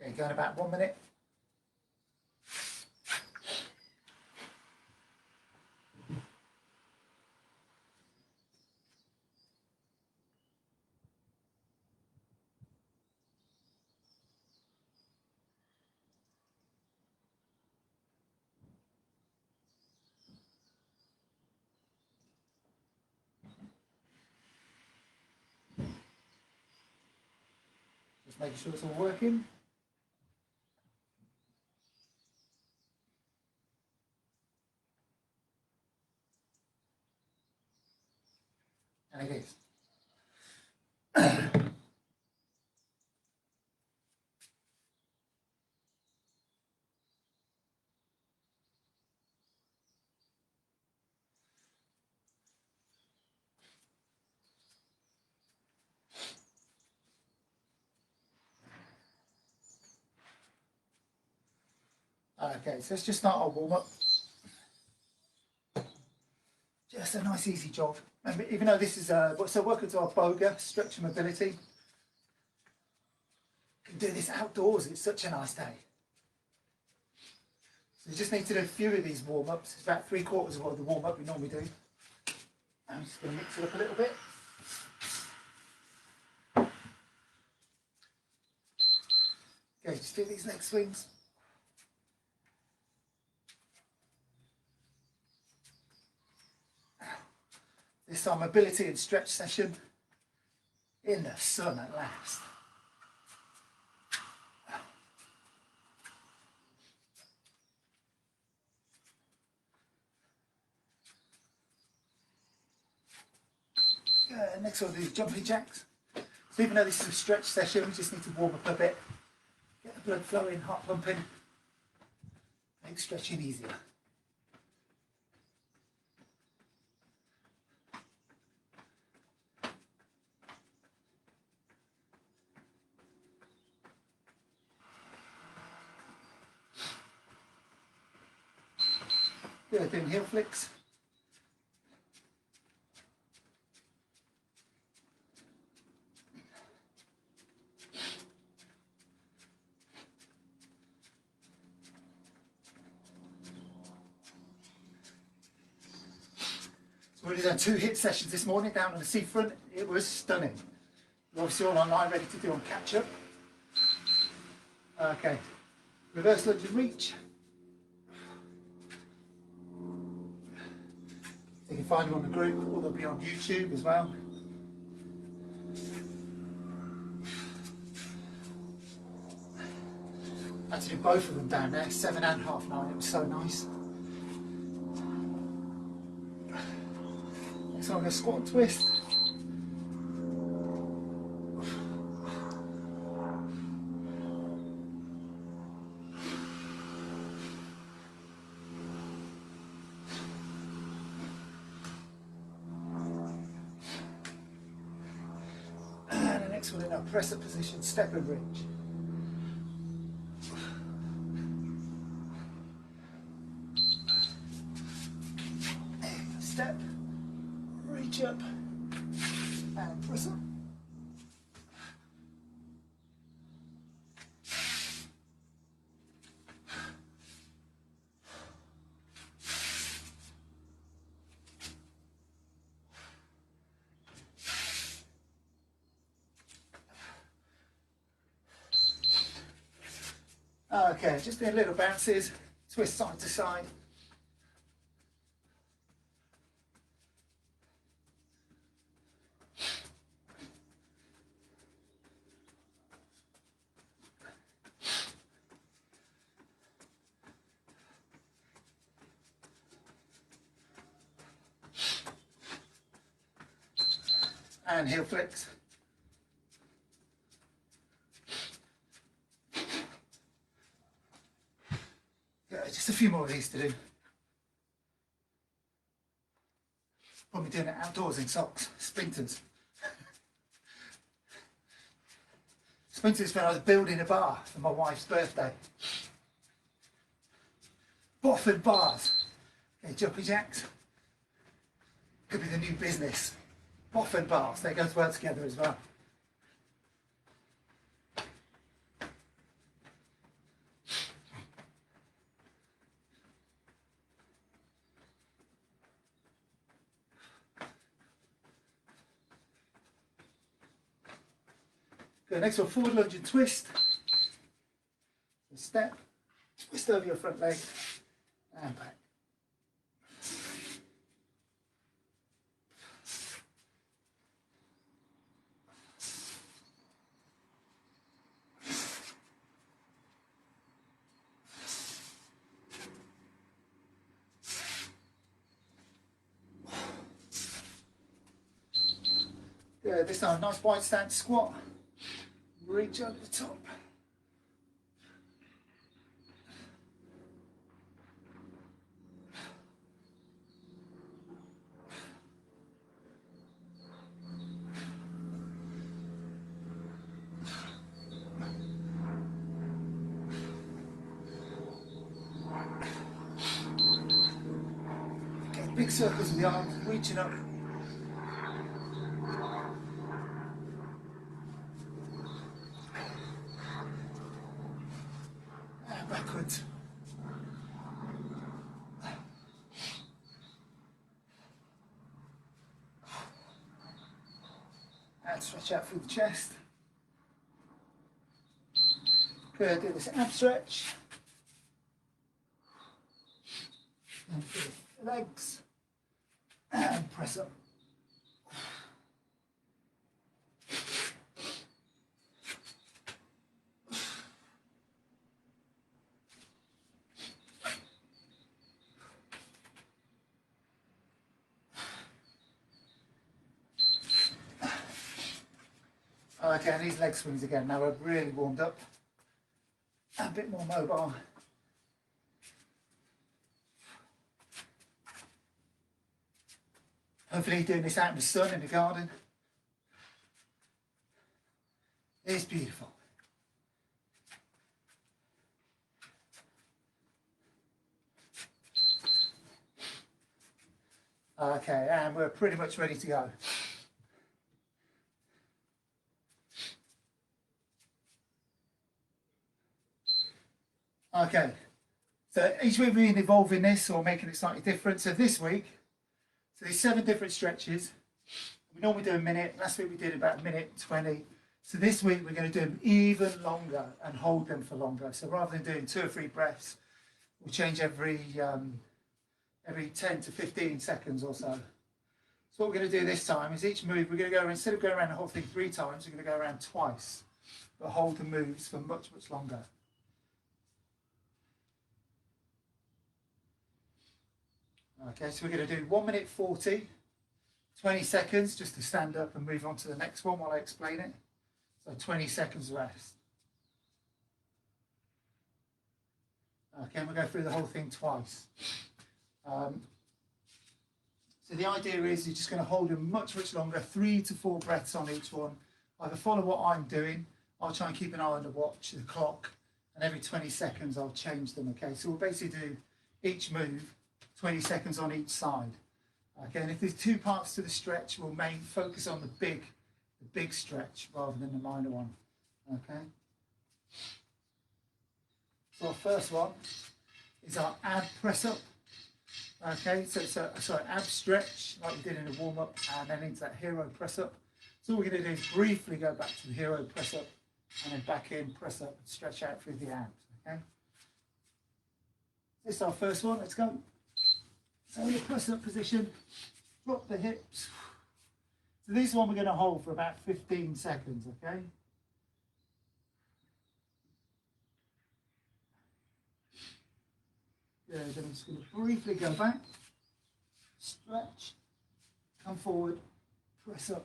Okay, going about 1 minute. Just making sure it's all working. And it is. Okay, so let's just start our warm-up. Just a nice easy jog. And even though this is so welcome to our BOGA, stretch and mobility. You can do this outdoors, it's such a nice day. So you just need to do a few of these warm-ups. It's about 3/4 of what the warm-up we normally do. I'm just going to mix it up a little bit. Okay, just do these leg swings. This is our mobility and stretch session in the sun at last. Next one, do jumping jacks. So even though this is a stretch session, we just need to warm up a bit, get the blood flowing, heart pumping, make stretching easier. Yeah, doing heel flicks. So we've already done 2 HIIT sessions this morning down on the seafront. It was stunning. We're obviously all online, ready to do on catch up. Okay, reverse lunge and reach. You can find them on the group, or they'll be on YouTube as well. I had to do both of them down there, 7 and half 9, it was so nice. Next one, I'm going to squat and twist. And the next one in our press up position, step and reach. Step, reach up, and press up. Okay, just doing little bounces, twist side to side. And heel flicks. Yeah, just a few more of these to do. Probably doing it outdoors in socks, sprinters. Sprinters when I was building a bar for my wife's birthday. Boffin bars. Okay, jumping jacks. Could be the new business. Boffin bars, they go well together as well. Good, next one, forward lunge and twist. So step, twist over your front leg, and back. Good, this time, nice wide stance squat. Reach over the top. Okay, big circles with the arms, reaching up. And backwards. And stretch out through the chest. Good, do this ab stretch. And legs. And press up. Okay, and these leg swings again. Now we're really warmed up. A bit more mobile. Hopefully you're doing this out in the sun in the garden. It's beautiful. Okay, and we're pretty much ready to go. Okay, so each week we've been evolving this or making it slightly different. So this week, so there's 7 different stretches. We normally do a minute. Last week we did about a minute 20. So this week we're going to do them even longer and hold them for longer. So rather than doing 2 or 3 breaths, we'll change every 10 to 15 seconds or so. So what we're going to do this time is each move, we're going to go, instead of going around the whole thing 3 times, we're going to go around twice, but hold the moves for much, much longer. Okay, so we're going to do 1 minute 40, 20 seconds just to stand up and move on to the next one while I explain it. So 20 seconds rest. Okay, and we'll go through the whole thing twice. So the idea is you're just going to hold them much, much longer, 3 to 4 breaths on each one. Either follow what I'm doing, I'll try and keep an eye on the watch, the clock, and every 20 seconds I'll change them, okay? So we'll basically do each move 20 seconds on each side. Okay, and if there's 2 parts to the stretch, we'll focus on the big stretch rather than the minor one. Okay. So our first one is our ab press up. Okay, so it's a ab stretch like we did in the warm up, and then into that hero press up. So what we're going to do is briefly go back to the hero press up, and then back in, press up, and stretch out through the abs. Okay. This is our first one. Let's go. So your press up position, drop the hips. So this one we're going to hold for about 15 seconds, okay? Good, then I'm just going to briefly go back, stretch, come forward, press up,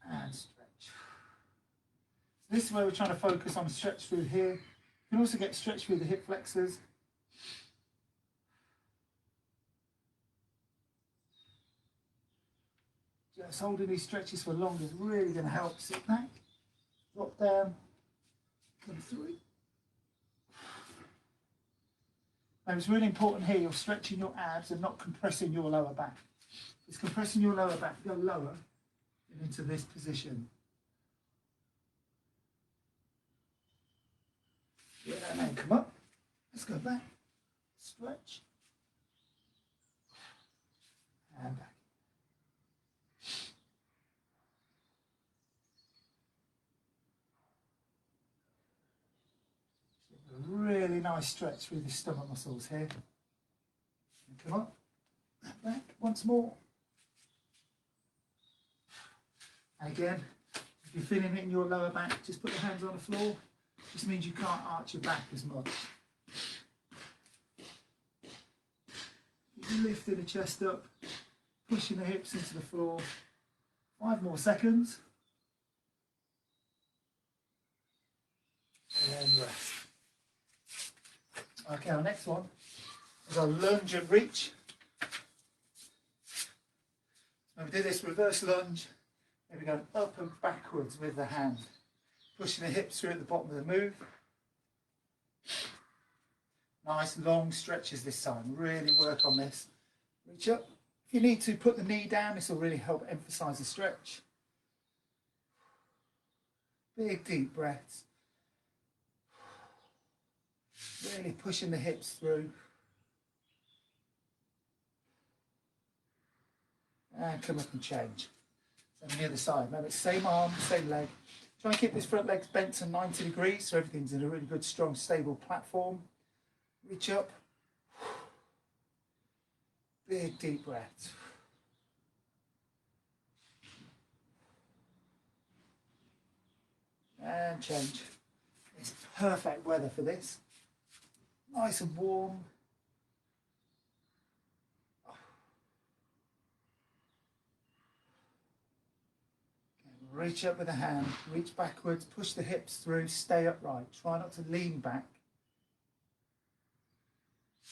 and stretch. So this is where we're trying to focus on stretch through here. You can also get stretch through the hip flexors. Just holding these stretches for longer is really going to help. Sit back, drop down, come through. Now it's really important here, you're stretching your abs and not compressing your lower back. It's compressing your lower back, go lower and into this position. Yeah, and then come up. Let's go back, stretch, and back. nice stretch through the stomach muscles here. Come on, back once more. And again, if you're feeling it in your lower back, just put your hands on the floor. This means you can't arch your back as much. You're lifting the chest up, pushing the hips into the floor. 5 more seconds. And rest. Okay, our next one is our lunge and reach. When we do this reverse lunge, then we're going up and backwards with the hand, pushing the hips through at the bottom of the move. Nice long stretches this time, really work on this. Reach up. If you need to put the knee down, this will really help emphasize the stretch. Big deep breaths. Really pushing the hips through. And come up and change. So on the other side, remember, same arm, same leg. Try and keep this front leg bent to 90 degrees so everything's in a really good, strong, stable platform. Reach up. Big deep breaths. And change. It's perfect weather for this. Nice and warm. Reach up with the hand, reach backwards, push the hips through, stay upright. Try not to lean back.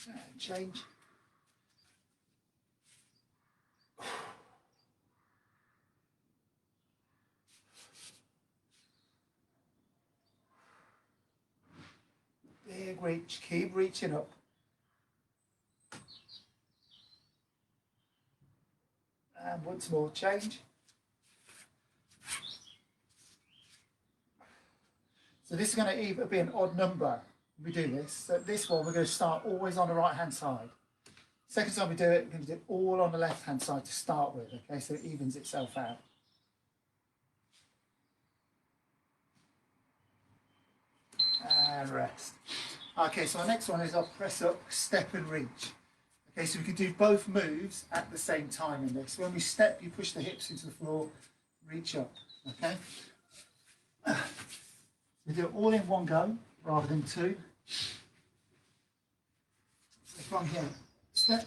And change. Big reach, keep reaching up. And once more, change. So this is going to either be an odd number when we do this. So this one, we're going to start always on the right hand side. Second time we do it, we're going to do it all on the left hand side to start with, okay, so it evens itself out. And rest. Okay, so our next one is our press up, step and reach. Okay, so we can do both moves at the same time in this. When we step, you push the hips into the floor, reach up, okay? We do it all in one go, rather than two. So from here, step,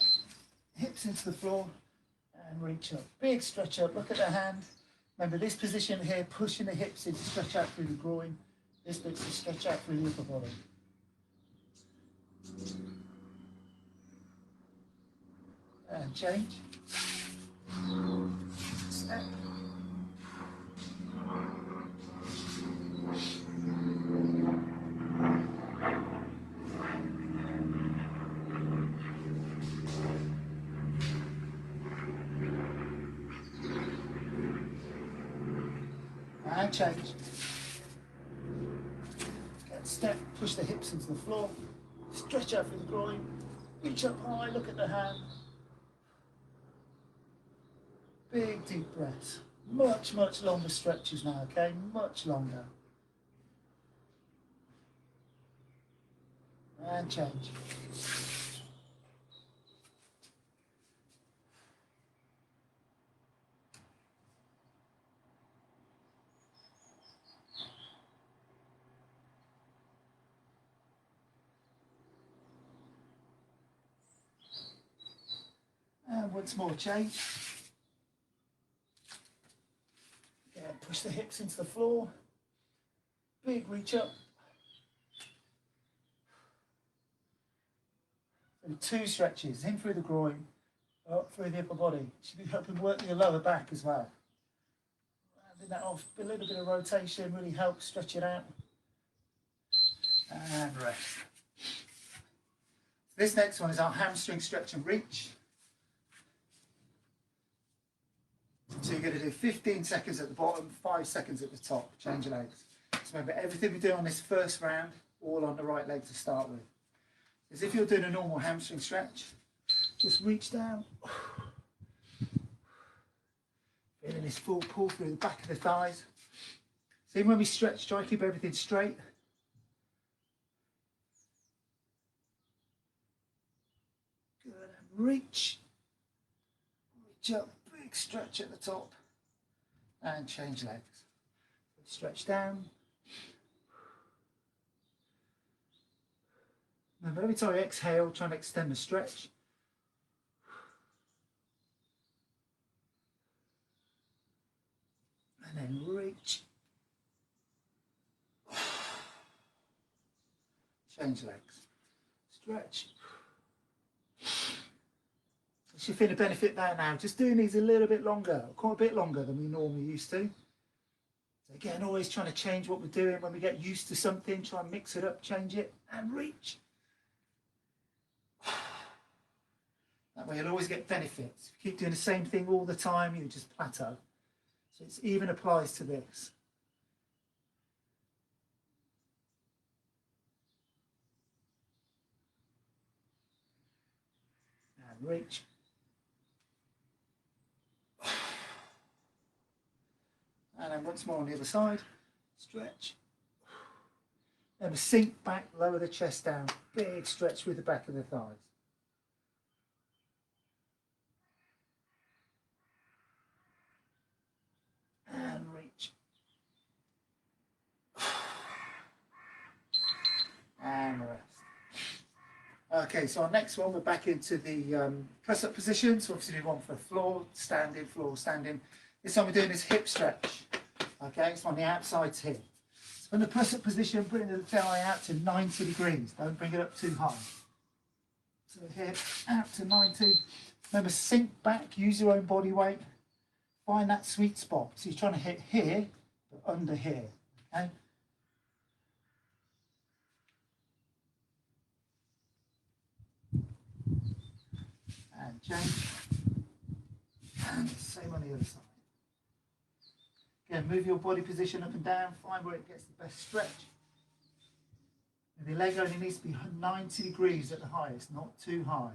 hips into the floor, and reach up. Big stretch up, look at the hand. Remember this position here, pushing the hips in to stretch out through the groin. This bit's to stretch out through the upper body. And change. Step. And change. Again, step, push the hips into the floor, stretch out through the groin, reach up high, look at the hand. Big deep breaths. Much, much longer stretches now, okay? Much longer. And change. And once more, change. Again, push the hips into the floor. Big reach up. And 2 stretches, in through the groin, up through the upper body. Should be helping work your lower back as well. Rounding that off, a little bit of rotation really helps stretch it out. And rest. This next one is our hamstring stretch and reach. So you're going to do 15 seconds at the bottom, 5 seconds at the top. Change your legs. So remember, everything we do on this first round, all on the right leg to start with. As if you're doing a normal hamstring stretch, just reach down. Feeling this full pull through the back of the thighs. See, when we stretch, try to keep everything straight. reach, reach up, big stretch at the top, and change legs. Stretch down. Remember, every time you exhale, try and extend the stretch. And then reach. Change legs. Stretch. You should feel the benefit there now. Just doing these a little bit longer, quite a bit longer than we normally used to. So again, always trying to change what we're doing. When we get used to something, try and mix it up, change it, and reach. That way you'll always get benefits. If you keep doing the same thing all the time, you just plateau. So it even applies to this. And reach. And then once more on the other side, stretch. Then we sink back, lower the chest down, big stretch with the back of the thighs. And reach. And rest. Okay, so our next one, we're back into the press-up position. So obviously we want for floor, standing, floor, standing. This one we're doing is hip stretch. Okay, it's on the outside here. So in the press-up position, bring the thigh out to 90 degrees. Don't bring it up too high. So hip out to 90. Remember, sink back, use your own body weight. Find that sweet spot. So you're trying to hit here, but under here. Okay? And change. And same on the other side. Again, move your body position up and down, find where it gets the best stretch. And the leg only needs to be 90 degrees at the highest, not too high.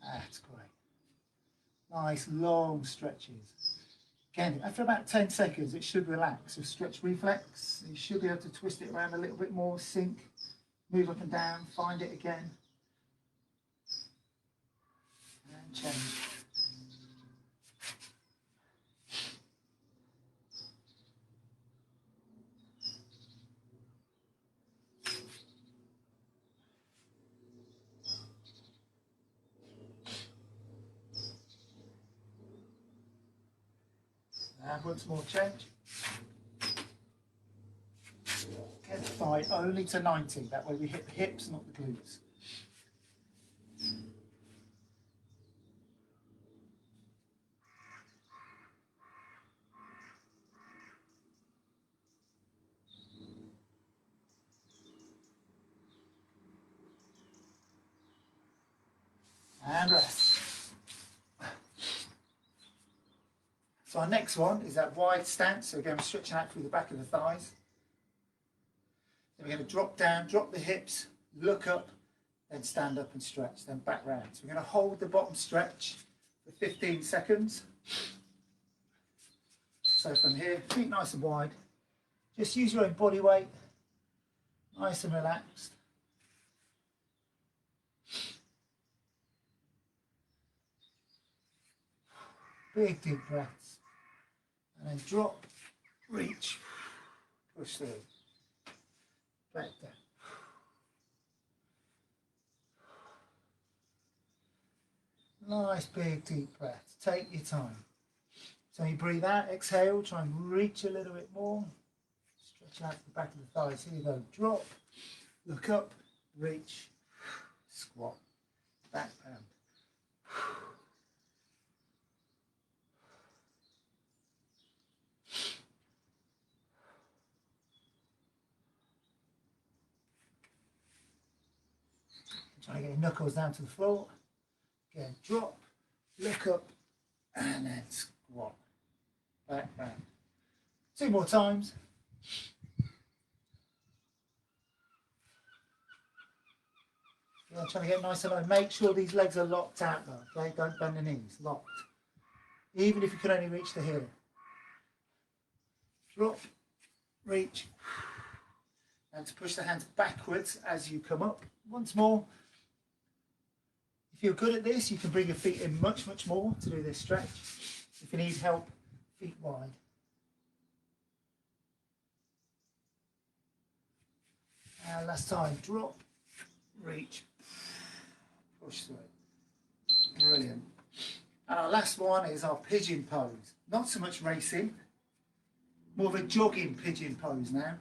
That's great. Nice long stretches. Again, after about 10 seconds, it should relax. So stretch reflex, you should be able to twist it around a little bit more, sink, move up and down, find it again. And change. And once more change. Get the thigh only to 90, that way we hit the hips, not the glutes. And rest. So our next one is that wide stance. So again, we're stretching out through the back of the thighs. Then we're going to drop down, drop the hips, look up, then stand up and stretch, then back round. So we're going to hold the bottom stretch for 15 seconds. So from here, feet nice and wide. Just use your own body weight, nice and relaxed. Big deep breaths. And then drop, reach, push through, back down. Nice big deep breaths. Take your time. So you breathe out, exhale, try and reach a little bit more. Stretch out to the back of the thighs. Here you go. Drop, look up, reach, squat, back down. Try to get your knuckles down to the floor. Again, drop, look up, and then squat. Back down. 2 more times. Yeah, trying to get nice and low. Make sure these legs are locked out though, okay? Don't bend the knees, locked. Even if you can only reach to here. drop, reach, and to push the hands backwards as you come up. Once more. If you're good at this, you can bring your feet in much, much more to do this stretch. If you need help, feet wide. And last time, drop, reach, push through. Brilliant. And our last one is our pigeon pose. Not so much racing, more of a jogging pigeon pose now.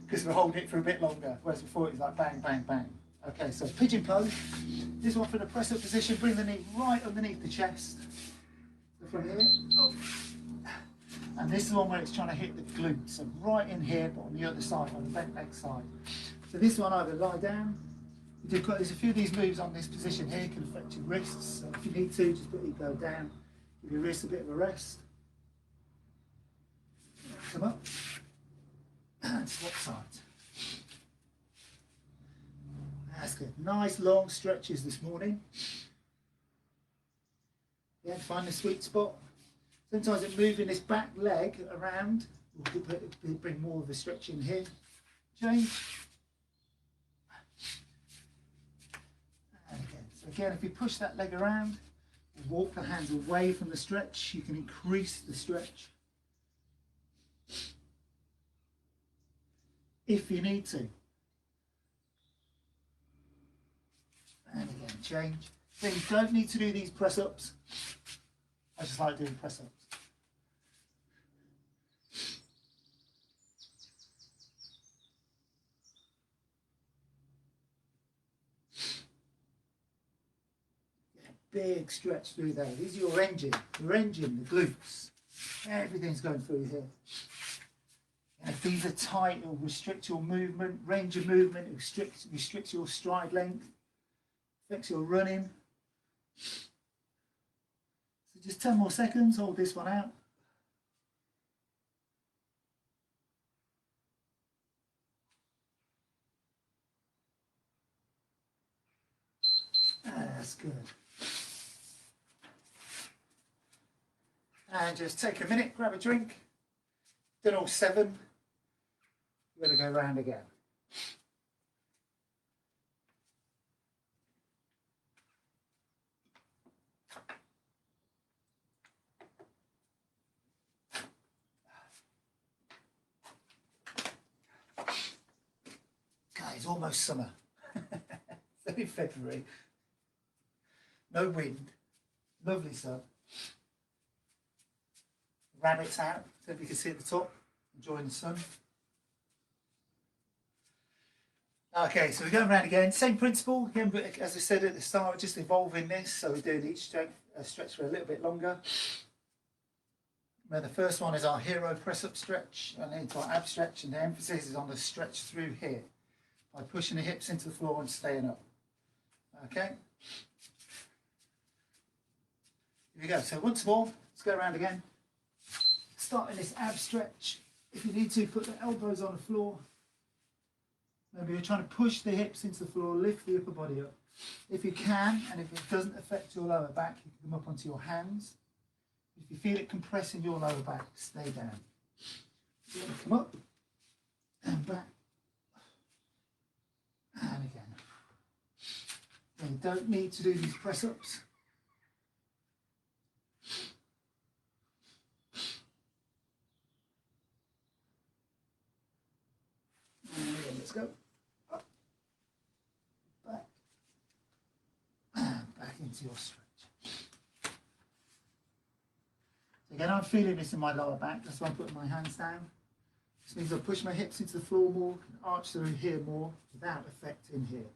Because we're holding it for a bit longer, whereas before it was like bang, bang, bang. Okay, so pigeon pose. This one for the press up position, bring the knee right underneath the chest. So from here, up. And this is the one where it's trying to hit the glutes, so right in here, but on the other side, on the bent leg side. So this one, either lie down. There's a few of these moves on this position here can affect your wrists. So if you need to, just put your go down, give your wrists a bit of a rest. Come up and swap sides. That's good. Nice long stretches this morning. Yeah, find the sweet spot. Sometimes it moving this back leg around will bring more of a stretch in here. Change. And again. So again, if you push that leg around, walk the hands away from the stretch, you can increase the stretch. If you need to. And again, change. So you don't need to do these press-ups. I just like doing press-ups. Big stretch through there. This is your engine, the glutes. Everything's going through here. And if these are tight, it'll restrict your movement, range of movement, it restricts your stride length, affects your running. So just 10 more seconds, hold this one out. That's good. And just take a minute, grab a drink. Done all 7. We're going to go round again. God, it's almost summer. It's only February. No wind. Lovely sun. Rabbits out, so if you can see at the top, enjoying the sun. Okay, so we're going around again, same principle, again, but as I said at the start, we're just evolving this, so we're doing each stretch for a little bit longer. Now the first one is our hero press-up stretch, and into our ab stretch, and the emphasis is on the stretch through here, by pushing the hips into the floor and staying up. Okay? Here we go, so once more, let's go around again. Starting this ab stretch, if you need to, put the elbows on the floor. Maybe you're trying to push the hips into the floor, lift the upper body up. If you can, and if it doesn't affect your lower back, you can come up onto your hands. If you feel it compressing your lower back, stay down. So you're going to come up and back and again. And you don't need to do these press-ups. Let's go. Up, back, and back into your stretch. So again, I'm feeling this in my lower back. That's why I'm putting my hands down. This means I push my hips into the floor more, arch through here more, without effect in here.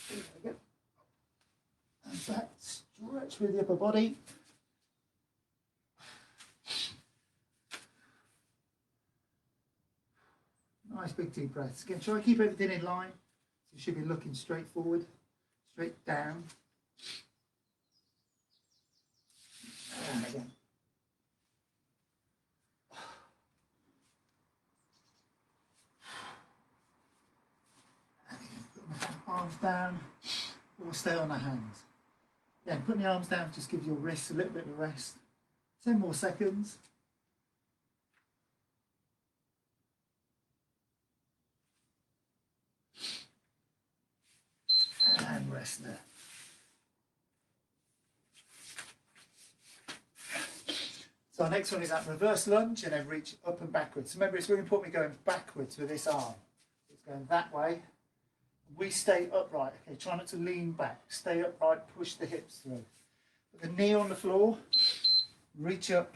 There we go. And back, stretch through the upper body. Nice big deep breaths. Again, try to keep everything in line. So you should be looking straight forward, straight down. And again. And again, put my arms down or stay on the hands. Again, putting your arms down just gives your wrists a little bit of a rest. 10 more seconds. And rest there. So our next one is that reverse lunge and then reach up and backwards. Remember, it's really important we're going backwards with this arm. It's going that way. We stay upright. Okay, try not to lean back. Stay upright, push the hips through. Put the knee on the floor, reach up,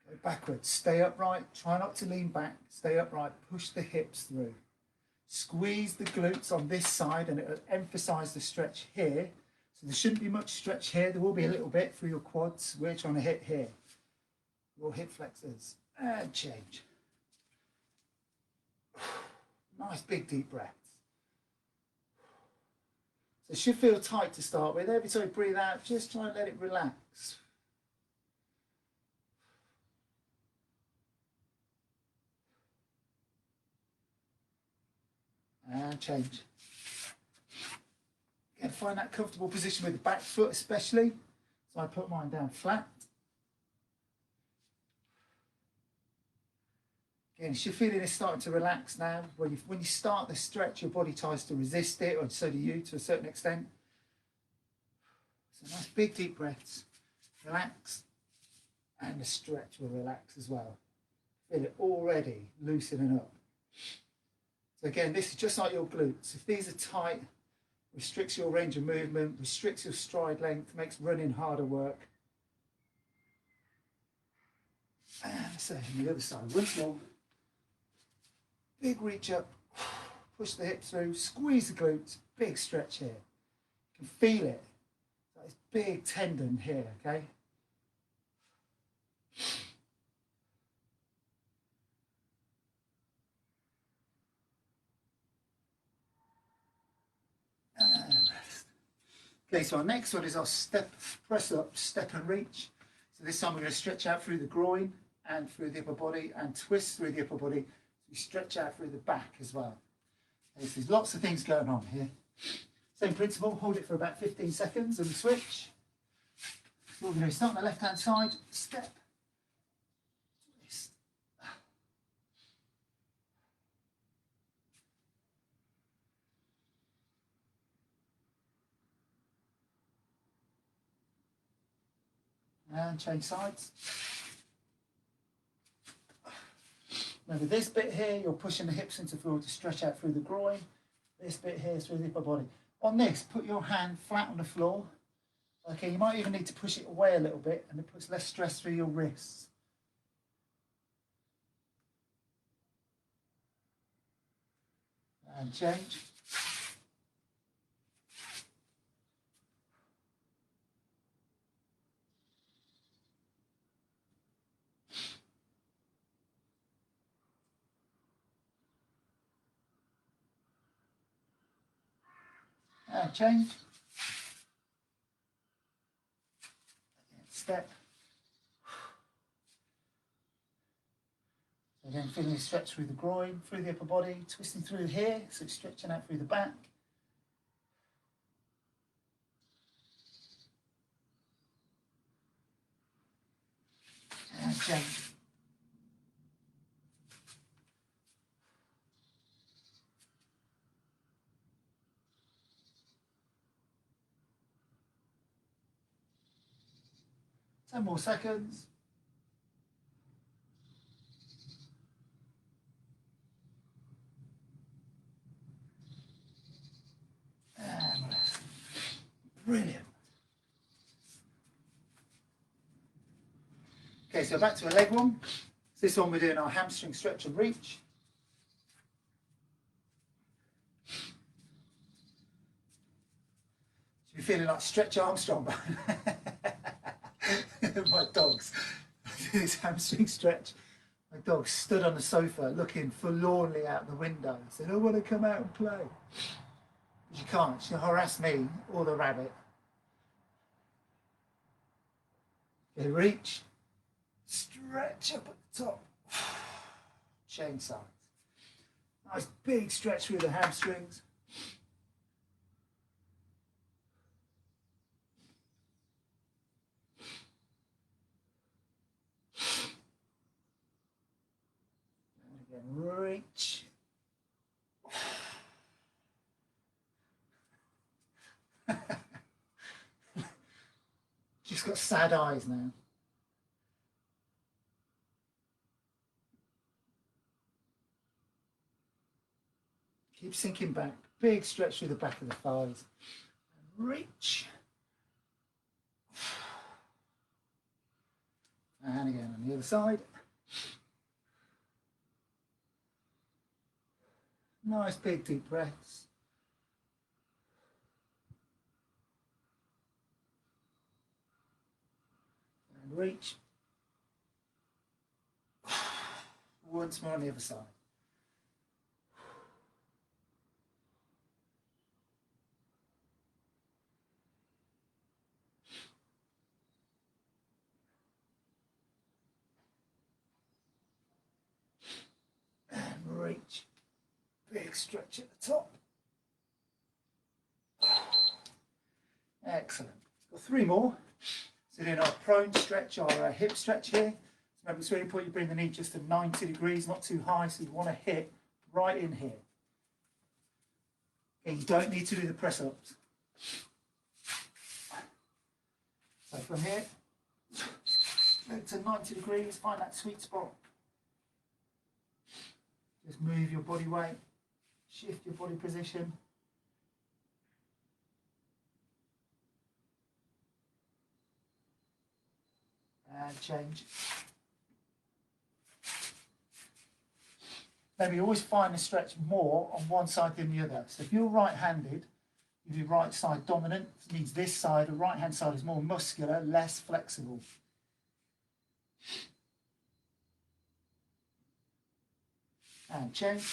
go backwards. Stay upright, try not to lean back. Stay upright, push the hips through. Squeeze the glutes on this side and it'll emphasize the stretch here. So there shouldn't be much stretch here. There will be a little bit through your quads. We're trying to hit here. Your hip flexors and change. Nice big deep breaths. So it should feel tight to start with. Every time you breathe out, just try and let it relax. And change. Again, find that comfortable position with the back foot especially. So I put mine down flat. Again, if you're feeling it starting to relax now, when you start the stretch, your body tries to resist it, or so do you to a certain extent. So nice big deep breaths. Relax. And the stretch will relax as well. Feel it already loosening up. So again, this is just like your glutes. If these are tight, restricts your range of movement, restricts your stride length, makes running harder work. And so on the other side, once more. Big reach up, push the hips through, squeeze the glutes, big stretch here. You can feel it. That is big tendon here, okay? And rest. Okay, so our next one is our step, press up, step and reach. So this time we're going to stretch out through the groin and through the upper body and twist through the upper body. So we stretch out through the back as well. Okay, so there's lots of things going on here. Same principle, hold it for about 15 seconds and switch. So what we're going to do, start on the left hand side, step, twist. And change sides. Remember this bit here, you're pushing the hips into the floor to stretch out through the groin. This bit here is through the upper body. On this, put your hand flat on the floor. Okay, you might even need to push it away a little bit and it puts less stress through your wrists. And change. And change. Step. Again, feeling the stretch through the groin, through the upper body, twisting through here, so it's stretching out through the back. And change. Ten more seconds. And rest. Brilliant. Okay, so back to a leg one. This one we're doing our hamstring stretch and reach. So you're feeling like Stretch Armstrong. My dogs do this hamstring stretch. My dog stood on the sofa looking forlornly out the window and said, I want to come out and play. But she can't. She'll harass me or the rabbit. Okay, reach. Stretch up at the top. Change sides. Nice big stretch through the hamstrings. again, reach. Just got sad eyes now. Keep sinking back. Big stretch through the back of the thighs. Reach. And again on the other side. Nice big deep breaths. And reach. Once more on the other side. And reach. Big stretch at the top. Excellent. Got 3 more. So doing our prone stretch or a hip stretch here. So remember, it's really important you bring the knee just to 90 degrees, not too high, so you want to hit right in here. And you don't need to do the press ups. So from here, leg to 90 degrees, find that sweet spot. Just move your body weight, shift your body position. And change. Maybe you always find the stretch more on one side than the other. So if you're right-handed, if you're right side dominant, it means this side, the right-hand side is more muscular, less flexible. And change.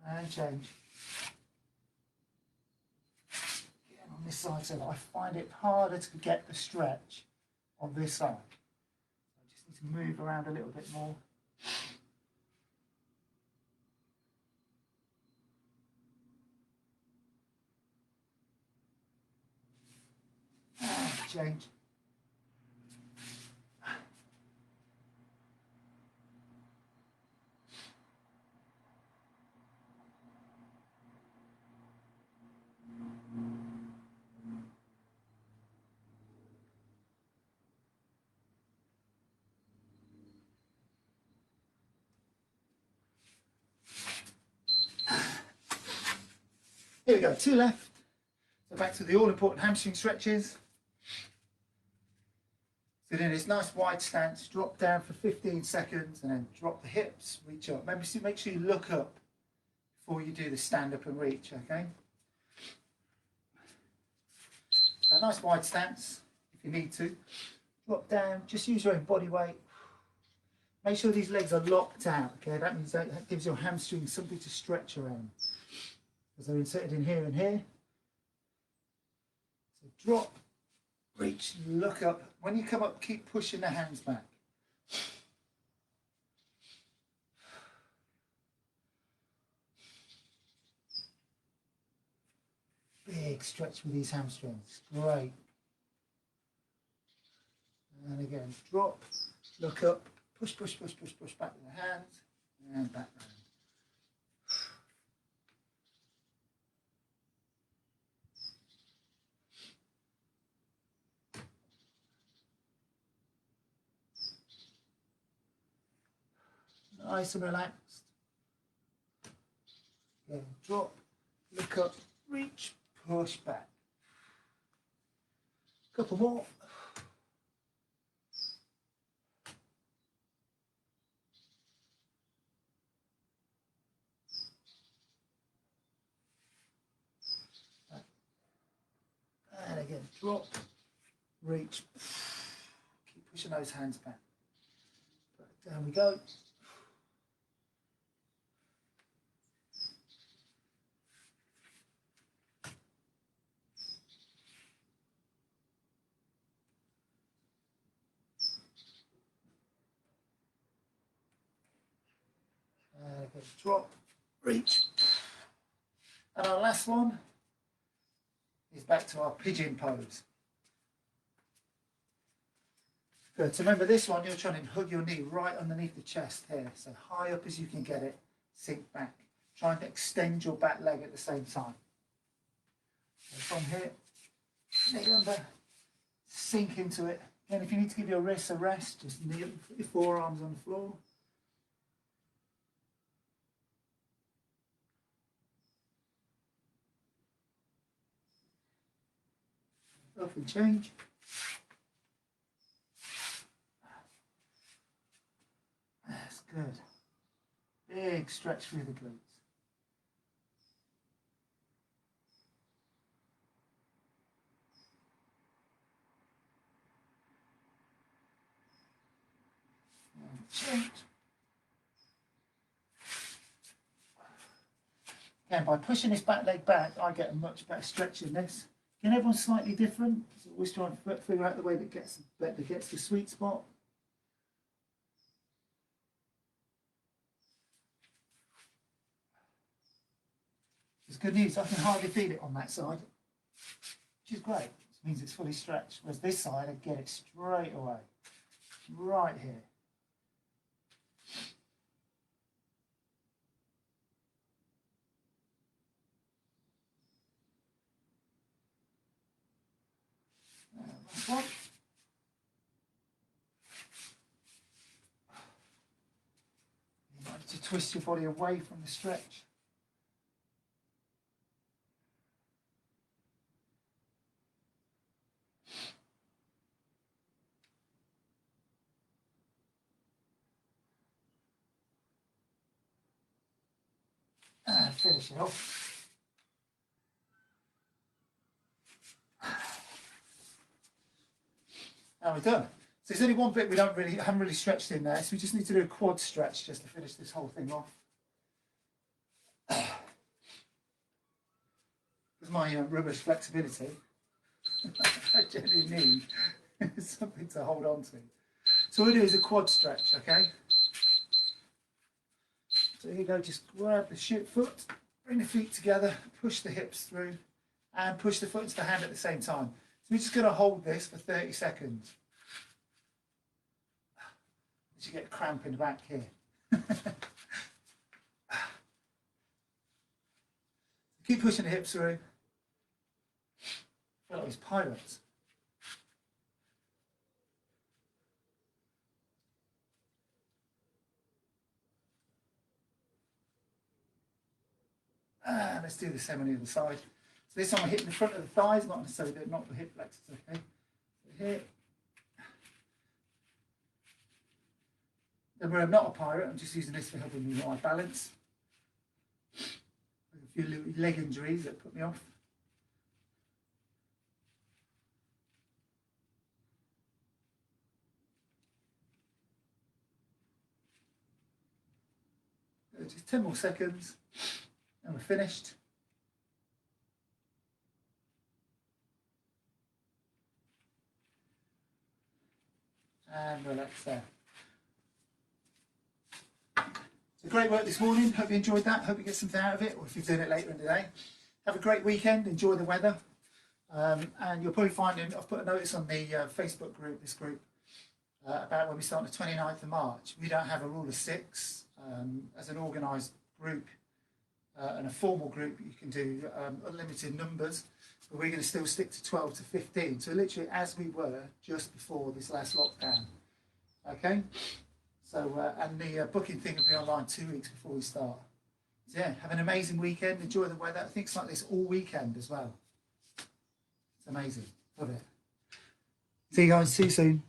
And change. Again on this side, so that I find it harder to get the stretch on this side. So I just need to move around a little bit more. And change. Here we go, 2 left. So back to the all-important hamstring stretches. So then this nice wide stance, drop down for 15 seconds and then drop the hips, reach up. Make sure you look up before you do the stand up and reach, okay? So a nice wide stance if you need to. Drop down, just use your own body weight. Make sure these legs are locked out, okay? That means that gives your hamstrings something to stretch around. Because they're inserted in here and here. So drop, reach, look up. When you come up, keep pushing the hands back. Big stretch with these hamstrings. Great. And again, drop, look up, push, push, push, push, push back with the hands, and back round. Nice and relaxed. Again, drop, look up, reach, push back. Couple more. And again, drop, reach, keep pushing those hands back. Down we go. drop, reach. And our last one is back to our pigeon pose. Good. So remember this one, you're trying to hug your knee right underneath the chest here. So high up as you can get it, sink back. Trying to extend your back leg at the same time. So from here, knee under, sink into it. Again, if you need to give your wrists a rest, just kneel, put your forearms on the floor. Up and change. That's good. Big stretch through the glutes. Change. Again, by pushing this back leg back, I get a much better stretch in this. Again, everyone's slightly different. So always trying to figure out the way that gets the sweet spot. It's good news. I can hardly feel it on that side, which is great. It means it's fully stretched. Whereas this side, I get it straight away, right here. Last one. You might need to twist your body away from the stretch. And finish it off. Now we're done. So there's only one bit we haven't really stretched in there, so we just need to do a quad stretch just to finish this whole thing off. With my rubbish flexibility, I genuinely need something to hold on to. So what we do is a quad stretch, okay? So here you go, just grab the foot, bring the feet together, push the hips through, and push the foot into the hand at the same time. So we're just going to hold this for 30 seconds. As you get a cramp in the back here. Keep pushing the hips through. I feel like these pirates. And let's do the same on the other side. So this time we're hitting the front of the thighs, not necessarily not the hip flexors, okay? So here. Remember, I'm not a pirate, I'm just using this for helping me with my balance. A few little leg injuries that put me off. Just 10 more seconds and we're finished. And relax there. So great work this morning. Hope you enjoyed that. Hope you get something out of it, or if you're doing it later in the day. Have a great weekend. Enjoy the weather. And you'll probably find, I've put a notice on the Facebook group, this group, about when we start on the 29th of March. We don't have a rule of 6. As an organised group and a formal group, you can do unlimited numbers, but we're going to still stick to 12 to 15. So literally as we were just before this last lockdown. Okay? So, and the booking thing will be online 2 weeks before we start. So yeah, have an amazing weekend. Enjoy the weather. I think it's like this all weekend as well. It's amazing. Love it. See you guys. See you soon.